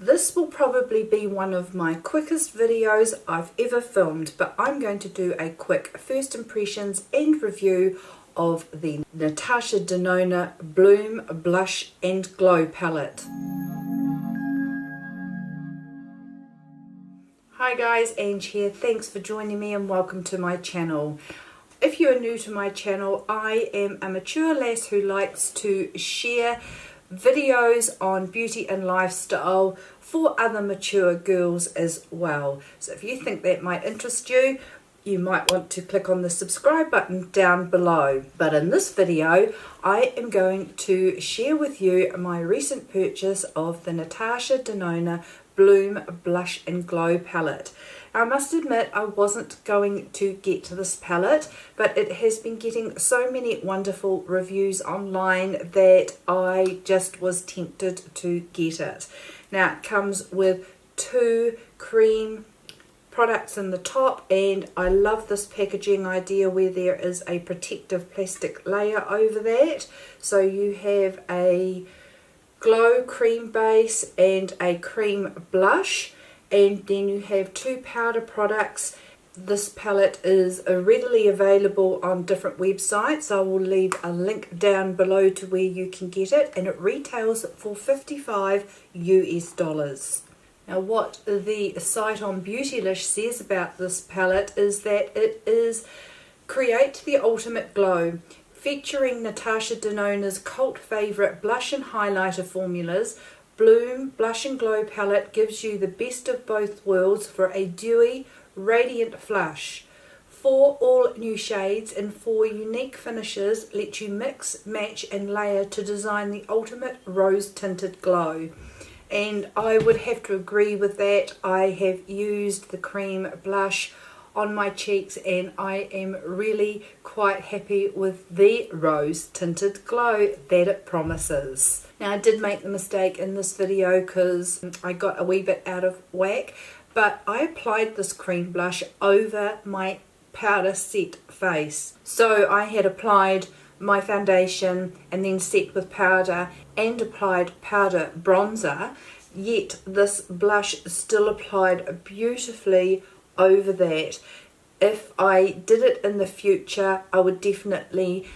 This will probably be one of my quickest videos I've ever filmed, but I'm going to do a quick first impressions and review of the Natasha Denona Bloom Blush and Glow palette. Hi guys, Ange here. Thanks for joining me and welcome to my channel. If you're new to my channel, I am a mature lass who likes to share videos on beauty and lifestyle for other mature girls as well. So if you think that might interest you, you might want to click on the subscribe button down below. But in this video, I am going to share with you my recent purchase of the Natasha Denona Bloom Blush and Glow palette. Now, I must admit I wasn't going to get this palette, but it has been getting so many wonderful reviews online that I just was tempted to get it. Now, it comes with 2 cream products in the top, and I love this packaging idea where there is a protective plastic layer over that. So you have a glow cream base and a cream blush, and then you have 2 powder products. This palette is readily available on different websites. I will leave a link down below to where you can get it, and it retails for $55 US. Now, what the site on Beautylish says about this palette is that it is create the ultimate glow, featuring Natasha Denona's cult favourite blush and highlighter formulas. Bloom Blush and Glow palette gives you the best of both worlds for a dewy, radiant flush. 4 all new shades and 4 unique finishes let you mix, match and layer to design the ultimate rose tinted glow. And I would have to agree with that. I have used the cream blush on my cheeks and I am really quite happy with the rose tinted glow that it promises. Now, I did make the mistake in this video because I got a wee bit out of whack, but I applied this cream blush over my powder set face. So I had applied my foundation and then set with powder and applied powder bronzer, yet this blush still applied beautifully over that. If I did it in the future, I would definitely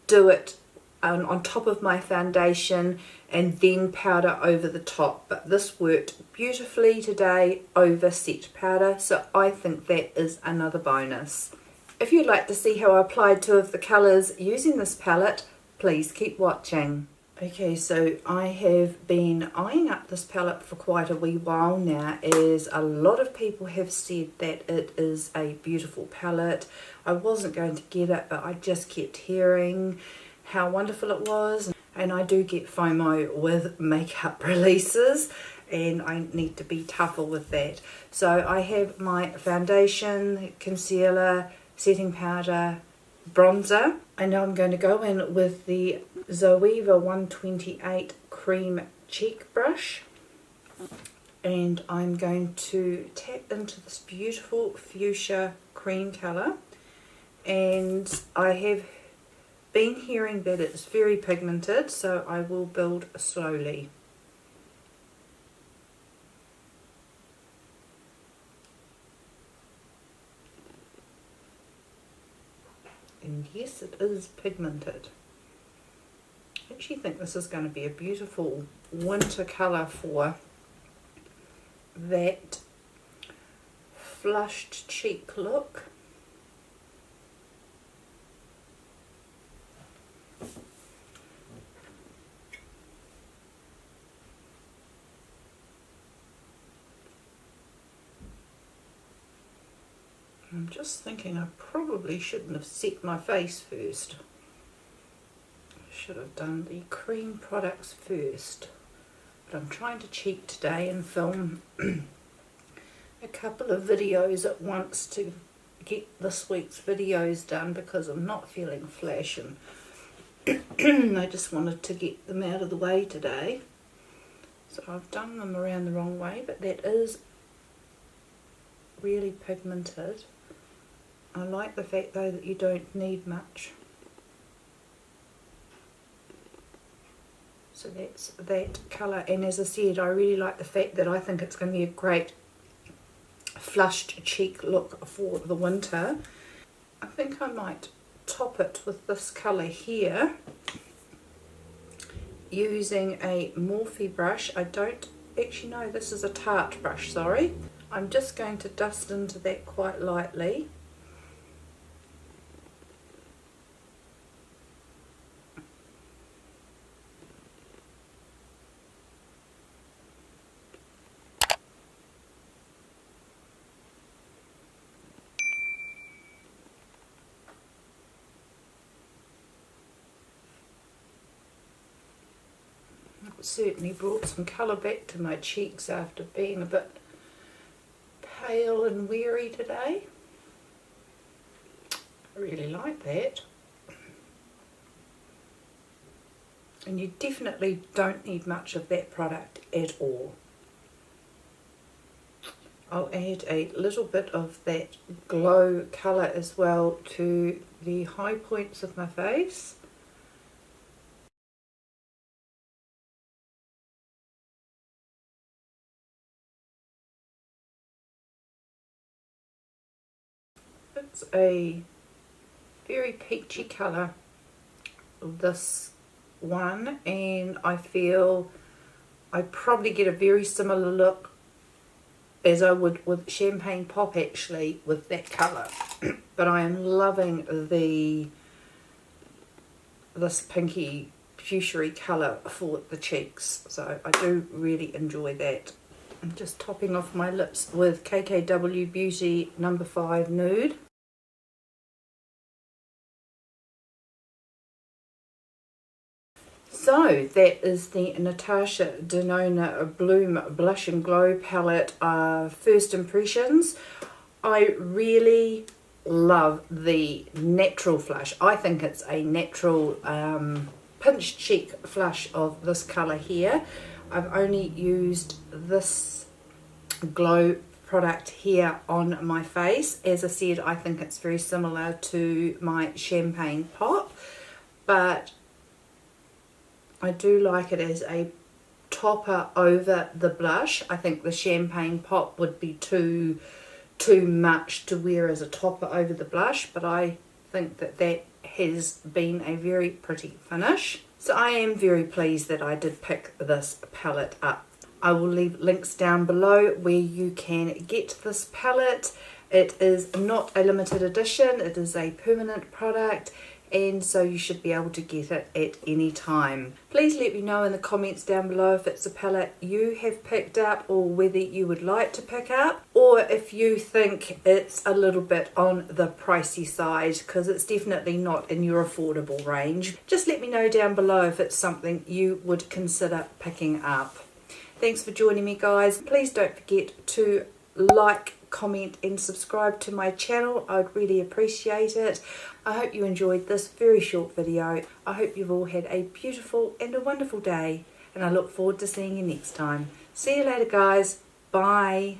do it on top of my foundation and then powder over the top, but this worked beautifully today over set powder, so I think that is another bonus. If you'd like to see how I applied 2 of the colours using this palette, please keep watching. Okay, so I have been eyeing up this palette for quite a wee while now, as a lot of people have said that it is a beautiful palette. I wasn't going to get it, but I just kept hearing how wonderful it was, and I do get FOMO with makeup releases and I need to be tougher with that. So I have my foundation, concealer, setting powder, bronzer, and now I'm going to go in with the Zoeva 128 cream cheek brush, and I'm going to tap into this beautiful fuchsia cream colour. And I have been hearing that it's very pigmented, so I will build slowly. And yes, it is pigmented. I actually think this is going to be a beautiful winter colour for that flushed cheek look. I'm just thinking I probably shouldn't have set my face first. I should have done the cream products first. But I'm trying to cheat today and film a couple of videos at once to get this week's videos done, because I'm not feeling flash and I just wanted to get them out of the way today. So I've done them around the wrong way, but that is really pigmented. I like the fact though that you don't need much. So So that's that colour, and as I said, I really like the fact that I think it's going to be a great flushed cheek look for the winter. I think I might top it with this colour here using a Morphe brush. I don't actually know, this is a Tarte brush, sorry. I'm just going to dust into that quite lightly. It certainly brought some colour back to my cheeks after being a bit pale and weary today. I really like that. And you definitely don't need much of that product at all. I'll add a little bit of that glow colour as well to the high points of my face. It's a very peachy colour, this one, and I feel I probably get a very similar look as I would with Champagne Pop actually with that colour. But I am loving this pinky fuchsia colour for the cheeks, so I do really enjoy that. I'm just topping off my lips with KKW Beauty No. 5 Nude. So that is the Natasha Denona Bloom Blush and Glow palette first impressions. I really love the natural flush. I think it's a natural pinch cheek flush of this colour here. I've only used this glow product here on my face. As I said, I think it's very similar to my Champagne Pop, but I do like it as a topper over the blush. I think the Champagne Pop would be too much to wear as a topper over the blush, but I think that that has been a very pretty finish. So I am very pleased that I did pick this palette up. I will leave links down below where you can get this palette. It is not a limited edition, it is a permanent product, and so you should be able to get it at any time. Please let me know in the comments down below if it's a palette you have picked up or whether you would like to pick up, or if you think it's a little bit on the pricey side, because it's definitely not in your affordable range. Just let me know down below if it's something you would consider picking up. Thanks for joining me, guys. Please don't forget to like, comment and subscribe to my channel. I'd really appreciate it. I hope you enjoyed this very short video. I hope you've all had a beautiful and a wonderful day, and I look forward to seeing you next time. See you later, guys. Bye.